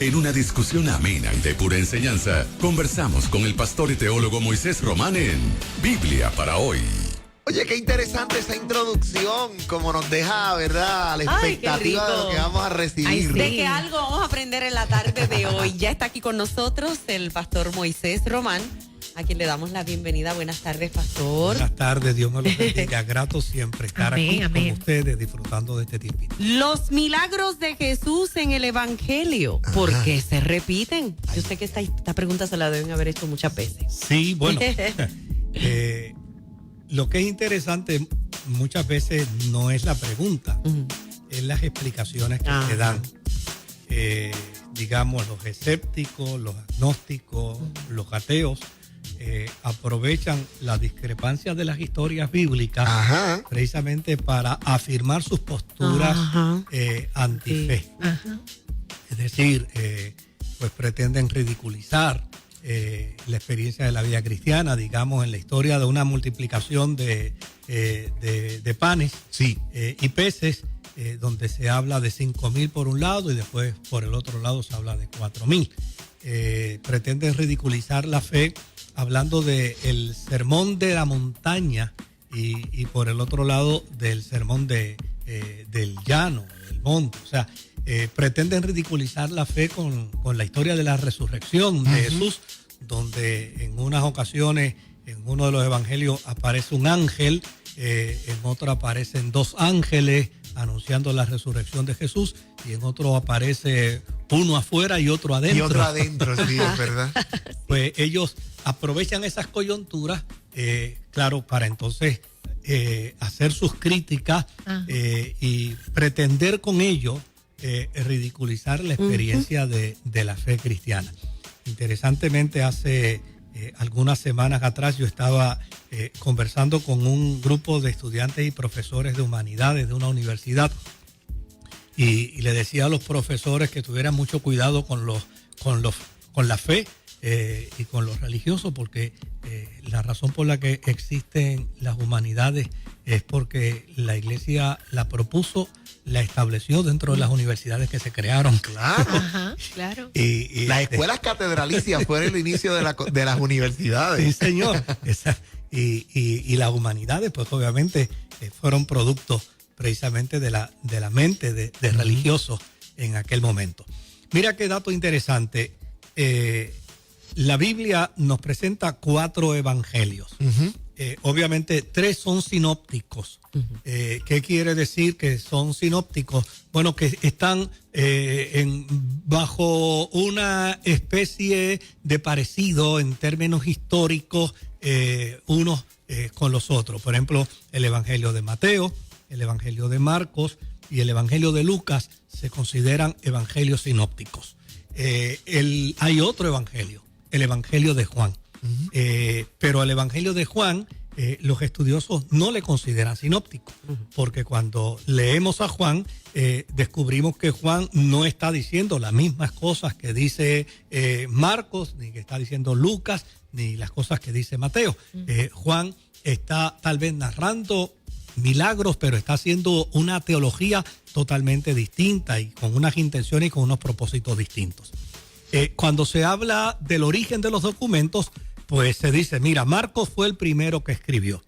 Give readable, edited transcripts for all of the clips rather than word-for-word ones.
En una discusión amena y de pura enseñanza, conversamos con el pastor y teólogo Moisés Román en Biblia para hoy. Oye, qué interesante esa introducción, como nos deja, ¿verdad?, la expectativa de lo que vamos a recibir. Ay, sí. De que algo vamos a aprender en la tarde de hoy. Ya está aquí con nosotros el pastor Moisés Román, a quien le damos la bienvenida. Buenas tardes, pastor. Buenas tardes, Dios me lo bendiga. Grato siempre estar aquí con ustedes disfrutando de este tiempito. Los milagros de Jesús en el Evangelio, ¿por qué se repiten? Yo sé que esta pregunta se la deben haber hecho muchas veces. Sí, bueno, lo que es interesante muchas veces no es la pregunta, es las explicaciones que se dan. Digamos, los escépticos, los agnósticos, los ateos, aprovechan las discrepancias de las historias bíblicas precisamente para afirmar sus posturas antife. Es decir, pues pretenden ridiculizar la experiencia de la vida cristiana, digamos, en la historia de una multiplicación de panes y peces, donde se habla de 5,000 por un lado y después por el otro lado se habla de 4,000. Pretenden ridiculizar la fe hablando del sermón de la montaña y por el otro lado del sermón del llano, del monte. O sea, pretenden ridiculizar la fe con la historia de la resurrección de Jesús, donde en unas ocasiones, en uno de los evangelios aparece un ángel, en otro aparecen 2 ángeles anunciando la resurrección de Jesús, y en otro aparece uno afuera y otro adentro. Y otro adentro, sí, es verdad. Pues ellos aprovechan esas coyunturas, claro, para entonces hacer sus críticas y pretender con ello ridiculizar la experiencia de la fe cristiana. Interesantemente, hace algunas semanas atrás yo estaba conversando con un grupo de estudiantes y profesores de humanidades de una universidad y le decía a los profesores que tuvieran mucho cuidado con la fe y con los religiosos, porque la razón por la que existen las humanidades es porque la iglesia la propuso, la estableció dentro de las universidades que se crearon. Claro. Claro. Y las escuelas catedralicias fueron el inicio de las universidades. Sí, señor. Y las humanidades, pues obviamente, fueron productos precisamente de la mente de religiosos en aquel momento. Mira qué dato interesante. La Biblia nos presenta 4 evangelios. Obviamente 3 son sinópticos. ¿Qué quiere decir que son sinópticos? Bueno, que están bajo una especie de parecido en términos históricos unos con los otros. Por ejemplo, el evangelio de Mateo, el evangelio de Marcos y el evangelio de Lucas se consideran evangelios sinópticos. Hay otro evangelio, el evangelio de Juan. Pero el evangelio de Juan, los estudiosos no le consideran sinóptico, porque cuando leemos a Juan, descubrimos que Juan no está diciendo las mismas cosas que dice Marcos, ni que está diciendo Lucas, ni las cosas que dice Mateo. Juan está tal vez narrando milagros, pero está haciendo una teología totalmente distinta y con unas intenciones y con unos propósitos distintos. Cuando se habla del origen de los documentos, pues se dice, mira, Marcos fue el primero que escribió.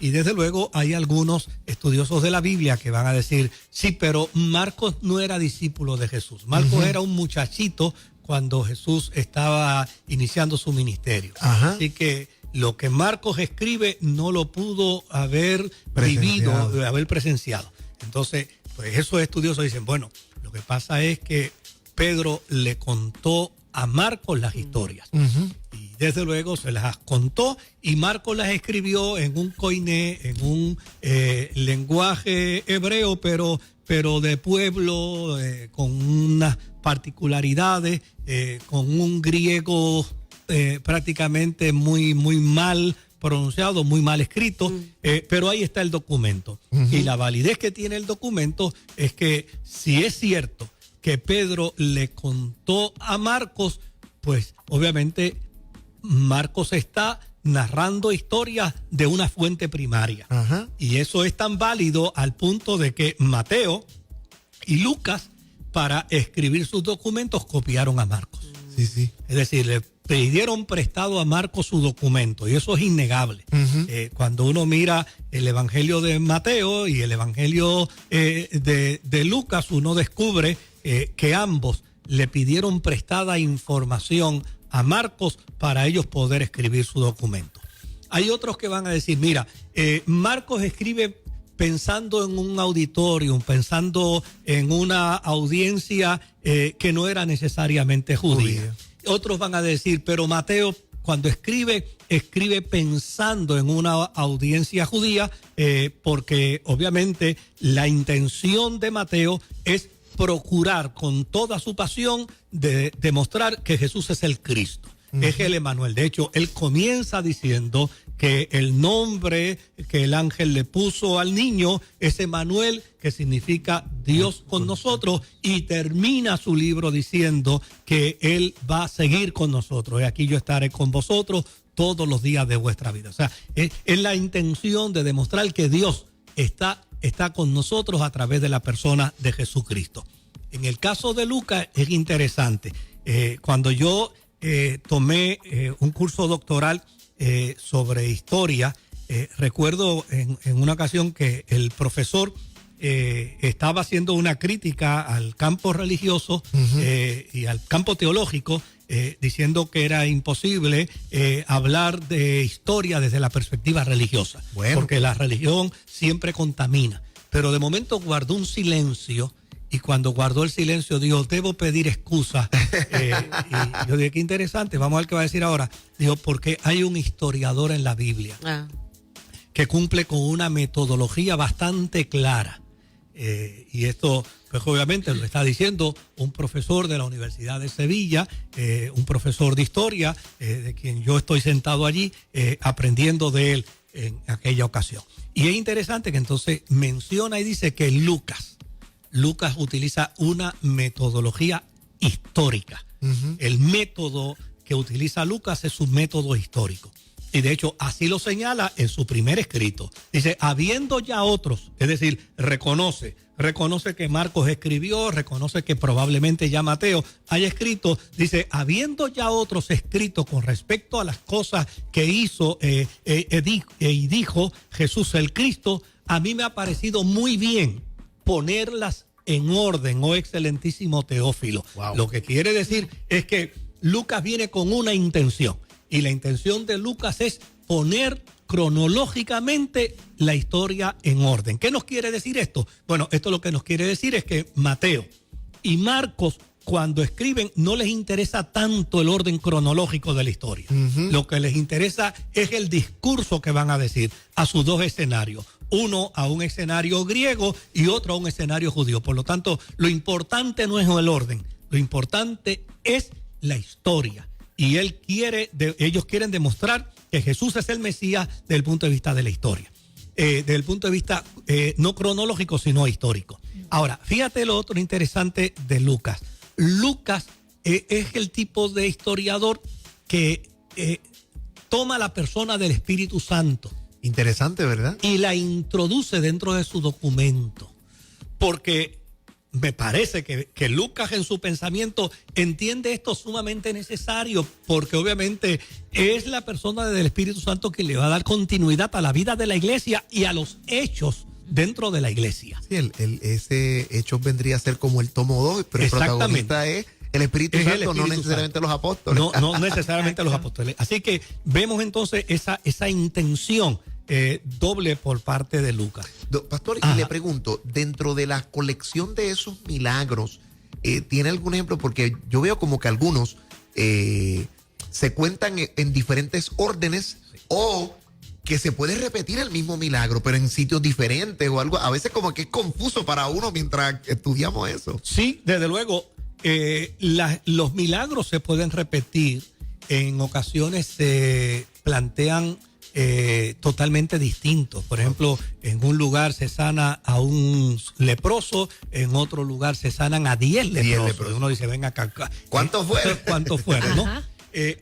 Y desde luego hay algunos estudiosos de la Biblia que van a decir, sí, pero Marcos no era discípulo de Jesús. Marcos era un muchachito cuando Jesús estaba iniciando su ministerio. Así que lo que Marcos escribe no lo pudo haber vivido, haber presenciado. Entonces, pues esos estudiosos dicen, bueno, lo que pasa es que Pedro le contó a Marcos las historias. Y desde luego se las contó y Marcos las escribió en un koiné, en un lenguaje hebreo, pero de pueblo, con unas particularidades, con un griego prácticamente muy mal pronunciado, muy mal escrito, pero ahí está el documento. Y la validez que tiene el documento es que si es cierto que Pedro le contó a Marcos, pues obviamente Marcos está narrando historias de una fuente primaria. Y eso es tan válido al punto de que Mateo y Lucas para escribir sus documentos copiaron a Marcos. Sí. Es decir, le pidieron prestado a Marcos su documento y eso es innegable. Cuando uno mira el Evangelio de Mateo y el Evangelio de Lucas, uno descubre que ambos le pidieron prestada información a Marcos para ellos poder escribir su documento. Hay otros que van a decir, mira, Marcos escribe pensando en un auditorio, pensando en una audiencia que no era necesariamente judía. Otros van a decir, pero Mateo cuando escribe pensando en una audiencia judía, porque obviamente la intención de Mateo es procurar con toda su pasión de demostrar que Jesús es el Cristo. Es el Emanuel. De hecho, él comienza diciendo que el nombre que el ángel le puso al niño es Emanuel, que significa Dios con nosotros, y termina su libro diciendo que él va a seguir con nosotros. Y aquí yo estaré con vosotros todos los días de vuestra vida. O sea, es la intención de demostrar que Dios está con nosotros a través de la persona de Jesucristo. En el caso de Lucas es interesante. Cuando yo tomé un curso doctoral sobre historia, recuerdo en una ocasión que el profesor estaba haciendo una crítica al campo religioso y al campo teológico, diciendo que era imposible hablar de historia desde la perspectiva religiosa, porque la religión siempre contamina. Pero de momento guardó un silencio. Y cuando guardó el silencio dijo, debo pedir excusas. Y yo dije, qué interesante, vamos a ver qué va a decir ahora. Dijo, porque hay un historiador en la Biblia que cumple con una metodología bastante clara. Y esto, pues obviamente lo está diciendo un profesor de la Universidad de Sevilla, un profesor de historia, de quien yo estoy sentado allí aprendiendo de él en aquella ocasión. Y es interesante que entonces menciona y dice que Lucas utiliza una metodología histórica. El método que utiliza Lucas es un método histórico. Y de hecho, así lo señala en su primer escrito. Dice, habiendo ya otros, es decir, reconoce que Marcos escribió, reconoce que probablemente ya Mateo haya escrito. Dice, habiendo ya otros escrito con respecto a las cosas que hizo y dijo Jesús el Cristo, a mí me ha parecido muy bien ponerlas en orden, oh excelentísimo Teófilo. Wow. Lo que quiere decir es que Lucas viene con una intención, y la intención de Lucas es poner cronológicamente la historia en orden. ¿Qué nos quiere decir esto? Bueno, esto lo que nos quiere decir es que Mateo y Marcos, cuando escriben, no les interesa tanto el orden cronológico de la historia. Lo que les interesa es el discurso que van a decir a sus dos escenarios. Uno a un escenario griego y otro a un escenario judío. Por lo tanto, lo importante no es el orden, lo importante es la historia. Y ellos quieren demostrar que Jesús es el Mesías desde el punto de vista de la historia. Desde el punto de vista no cronológico, sino histórico. Ahora, fíjate lo otro interesante de Lucas. Lucas es el tipo de historiador que toma la persona del Espíritu Santo. Interesante, ¿verdad? Y la introduce dentro de su documento. Porque me parece que Lucas en su pensamiento entiende esto sumamente necesario, porque obviamente es la persona del Espíritu Santo que le va a dar continuidad a la vida de la iglesia y a los hechos dentro de la iglesia. Sí, ese hecho vendría a ser como el tomo 2, pero el protagonista es el Espíritu Santo, no necesariamente los apóstoles. No necesariamente los apóstoles. Así que vemos entonces esa intención doble por parte de Lucas. Pastor, y le pregunto, dentro de la colección de esos milagros, ¿tiene algún ejemplo? Porque yo veo como que algunos se cuentan en diferentes órdenes, o que se puede repetir el mismo milagro, pero en sitios diferentes o algo. A veces como que es confuso para uno mientras estudiamos eso. Sí, desde luego, los milagros se pueden repetir. En ocasiones se plantean totalmente distintos. Por ejemplo, en un lugar se sana a un leproso, en otro lugar se sanan a 10 leprosos. Uno dice, venga acá. ¿Cuántos fueron? ¿Cuántos fueron, no?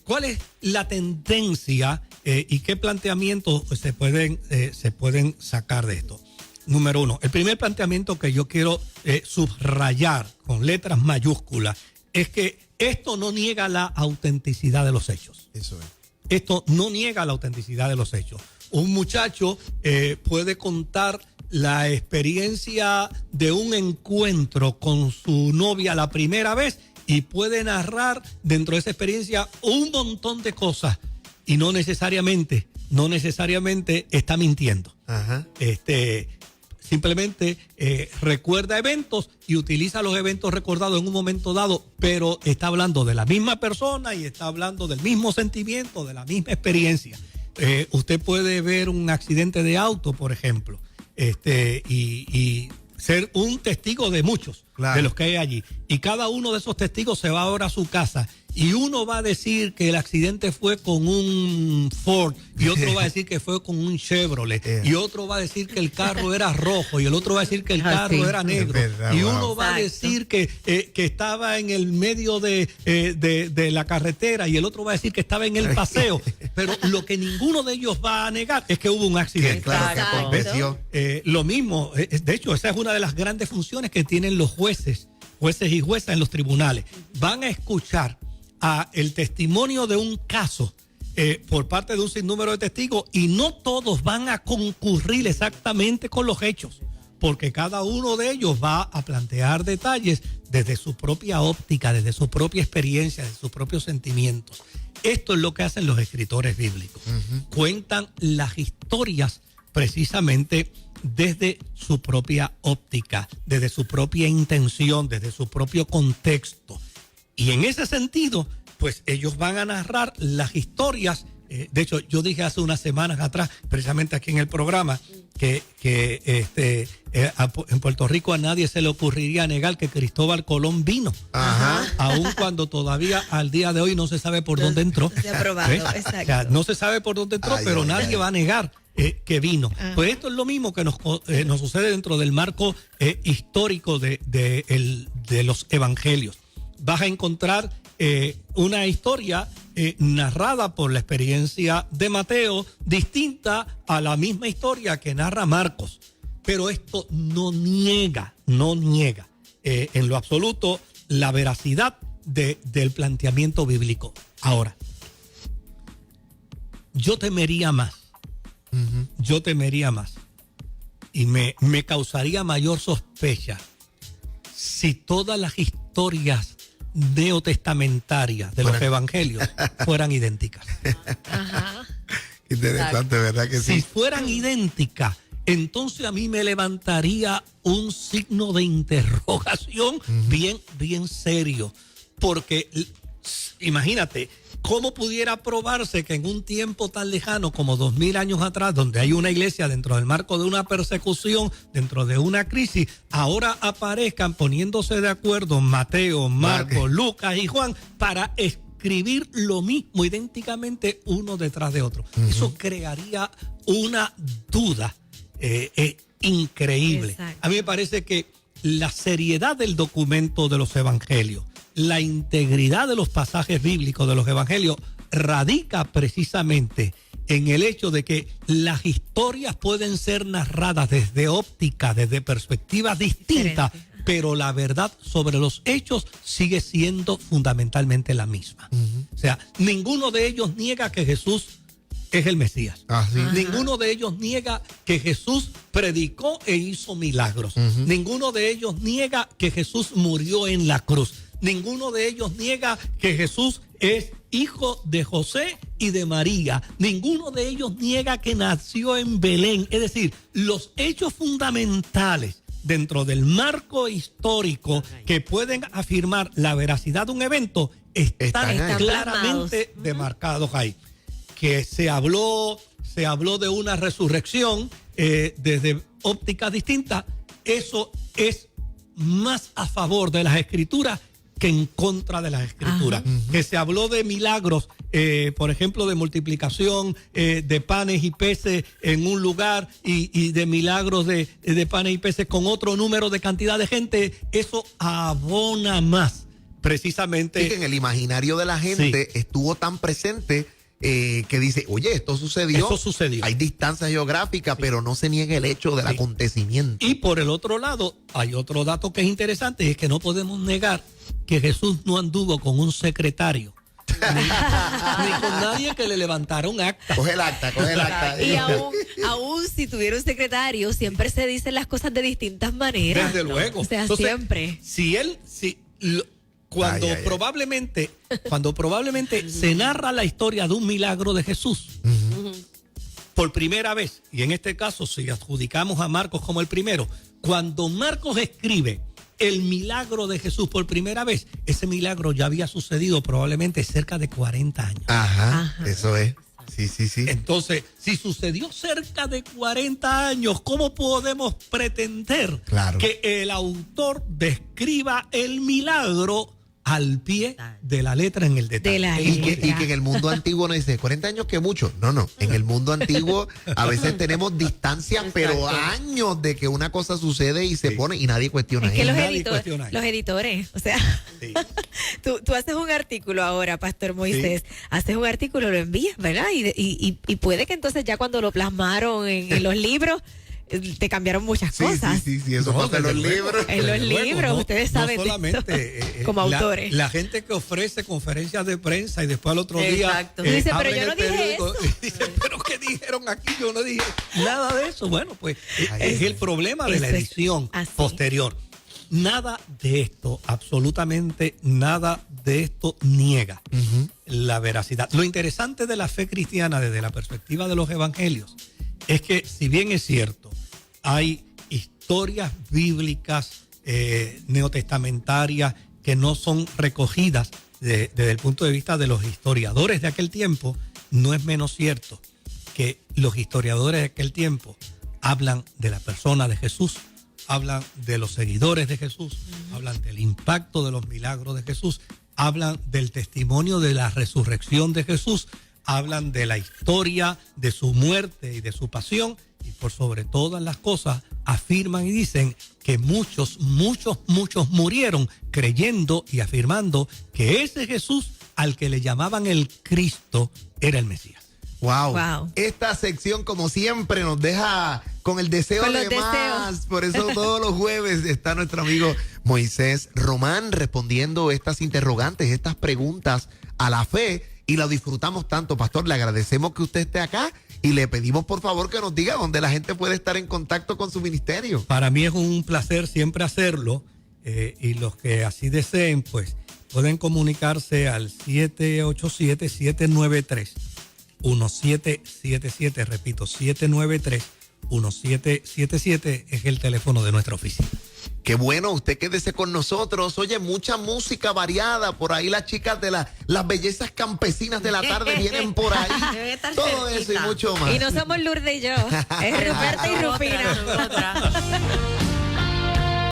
¿Cuál es la tendencia y qué planteamientos se pueden sacar de esto? número uno. El primer planteamiento que yo quiero subrayar con letras mayúsculas es que esto no niega la autenticidad de los hechos. Eso es. Esto no niega la autenticidad de los hechos. Un muchacho puede contar la experiencia de un encuentro con su novia la primera vez y puede narrar dentro de esa experiencia un montón de cosas y no necesariamente está mintiendo. Ajá. Simplemente recuerda eventos y utiliza los eventos recordados en un momento dado, pero está hablando de la misma persona y está hablando del mismo sentimiento, de la misma experiencia. Usted puede ver un accidente de auto, por ejemplo, y ser un testigo de muchos, claro, de los que hay allí. Y cada uno de esos testigos se va ahora a su casa y uno va a decir que el accidente fue con un Ford y otro va a decir que fue con un Chevrolet y otro va a decir que el carro era rojo y el otro va a decir que el carro era negro y uno va a decir que estaba en el medio de la carretera y el otro va a decir que estaba en el paseo. Pero lo que ninguno de ellos va a negar es que hubo un accidente. Claro, que aconteció. Lo mismo, de hecho, esa es una de las grandes funciones que tienen los jueces y juezas en los tribunales. Van a escuchar el testimonio de un caso por parte de un sinnúmero de testigos y no todos van a concurrir exactamente con los hechos, porque cada uno de ellos va a plantear detalles desde su propia óptica, desde su propia experiencia, desde sus propios sentimientos. Esto es lo que hacen los escritores bíblicos. Cuentan las historias precisamente desde su propia óptica, desde su propia intención, desde su propio contexto. Y en ese sentido, pues ellos van a narrar las historias. De hecho, yo dije hace unas semanas atrás, precisamente aquí en el programa, que en Puerto Rico a nadie se le ocurriría negar que Cristóbal Colón vino. Ajá. Aun cuando todavía al día de hoy no se sabe por dónde entró. Se ha probado, exacto. O sea, no se sabe por dónde entró, pero nadie va a negar que vino. Ajá. Pues esto es lo mismo que nos sucede dentro del marco histórico de los evangelios. Vas a encontrar una historia narrada por la experiencia de Mateo, distinta a la misma historia que narra Marcos. Pero esto no niega en lo absoluto la veracidad del planteamiento bíblico. Ahora, yo temería más y me causaría mayor sospecha si todas las historias neotestamentarias de los evangelios fueran idénticas. Ajá. Interesante, ¿verdad que sí? Si fueran idénticas, entonces a mí me levantaría un signo de interrogación bien serio, porque imagínate, ¿cómo pudiera probarse que en un tiempo tan lejano como 2000 años atrás, donde hay una iglesia dentro del marco de una persecución, dentro de una crisis, ahora aparezcan poniéndose de acuerdo Mateo, Marcos, Lucas y Juan para escribir lo mismo idénticamente uno detrás de otro? Eso crearía una duda increíble. Exacto. A mí me parece que la seriedad del documento de los evangelios, la integridad de los pasajes bíblicos de los evangelios radica precisamente en el hecho de que las historias pueden ser narradas desde óptica, desde perspectivas distintas, pero la verdad sobre los hechos sigue siendo fundamentalmente la misma. O sea, ninguno de ellos niega que Jesús es el Mesías. Ninguno de ellos niega que Jesús predicó e hizo milagros. Ninguno de ellos niega que Jesús murió en la cruz. Ninguno de ellos niega que Jesús es hijo de José y de María. Ninguno de ellos niega que nació en Belén. Es decir, los hechos fundamentales dentro del marco histórico que pueden afirmar la veracidad de un evento están claramente demarcados ahí. Que se habló de una resurrección desde ópticas distintas. Eso es más a favor de las escrituras que en contra de las escrituras. Que se habló de milagros, por ejemplo, de multiplicación de panes y peces en un lugar y de milagros de panes y peces con otro número de cantidad de gente. Eso abona más precisamente. Sí, que en el imaginario de la gente estuvo tan presente que dice, oye, esto sucedió. Eso sucedió. Hay distancia geográfica, pero no se niega el hecho del acontecimiento. Y por el otro lado, hay otro dato que es interesante, y es que no podemos negar que Jesús no anduvo con un secretario. Ni con nadie que le levantara un acta. Coge el acta. Y aún si tuviera un secretario, siempre se dicen las cosas de distintas maneras. Desde luego. O sea, Entonces, siempre. Cuando Ay. probablemente se narra la historia de un milagro de Jesús, por primera vez, y en este caso si adjudicamos a Marcos como el primero, cuando Marcos escribe el milagro de Jesús por primera vez, ese milagro ya había sucedido probablemente cerca de 40 años. Ajá, eso es. Sí. Entonces, si sucedió cerca de 40 años, ¿cómo podemos pretender Claro. que el autor describa el milagro al pie de la letra en el detalle? De la Y letra. que en el mundo antiguo no dice 40 años que mucho. No. En el mundo antiguo a veces tenemos distancias, pero años de que una cosa sucede y se pone y nadie cuestiona Es que eso. Nadie cuestiona eso. los editores, o sea, Sí. tú haces un artículo ahora, Pastor Moisés, haces un artículo, lo envías, ¿verdad? Y puede que entonces ya cuando lo plasmaron en los libros, te cambiaron muchas cosas. Sí, eso No, pasa en los desde luego. libros. En los Desde luego, libros, ustedes saben no de solamente eso, como autores. La gente que ofrece conferencias de prensa y después al otro día Exacto. Dice, pero abren yo el no dije periódico eso. y dicen, pero ¿qué dijeron aquí? Yo no dije nada de eso. Bueno, pues es el problema de la Eso es edición así. posterior. Nada de esto, absolutamente nada de esto niega la veracidad. Lo interesante de la fe cristiana desde la perspectiva de los evangelios es que, si bien es cierto, hay historias bíblicas neotestamentarias que no son recogidas desde el punto de vista de los historiadores de aquel tiempo, no es menos cierto que los historiadores de aquel tiempo hablan de la persona de Jesús, hablan de los seguidores de Jesús, hablan del impacto de los milagros de Jesús, hablan del testimonio de la resurrección de Jesús, hablan de la historia de su muerte y de su pasión, y por sobre todas las cosas afirman y dicen que muchos murieron creyendo y afirmando que ese Jesús al que le llamaban el Cristo era el Mesías. Wow. Esta sección, como siempre, nos deja con el deseo Con de los más. deseos. Por eso todos los jueves está nuestro amigo Moisés Román respondiendo estas interrogantes, estas preguntas a la fe. Y lo disfrutamos tanto, pastor. Le agradecemos que usted esté acá y le pedimos, por favor, que nos diga dónde la gente puede estar en contacto con su ministerio. Para mí es un placer siempre hacerlo, y los que así deseen, pues pueden comunicarse al 787-793-1777. Repito, 793-1777 es el teléfono de nuestra oficina. Qué bueno, usted quédese con nosotros. Oye, mucha música variada. Por ahí las chicas de las bellezas campesinas de la tarde vienen por ahí. Debe estar Todo eso y cerquita. mucho más. Y no somos Lourdes y yo, es Ruperta y Rufina. Otra.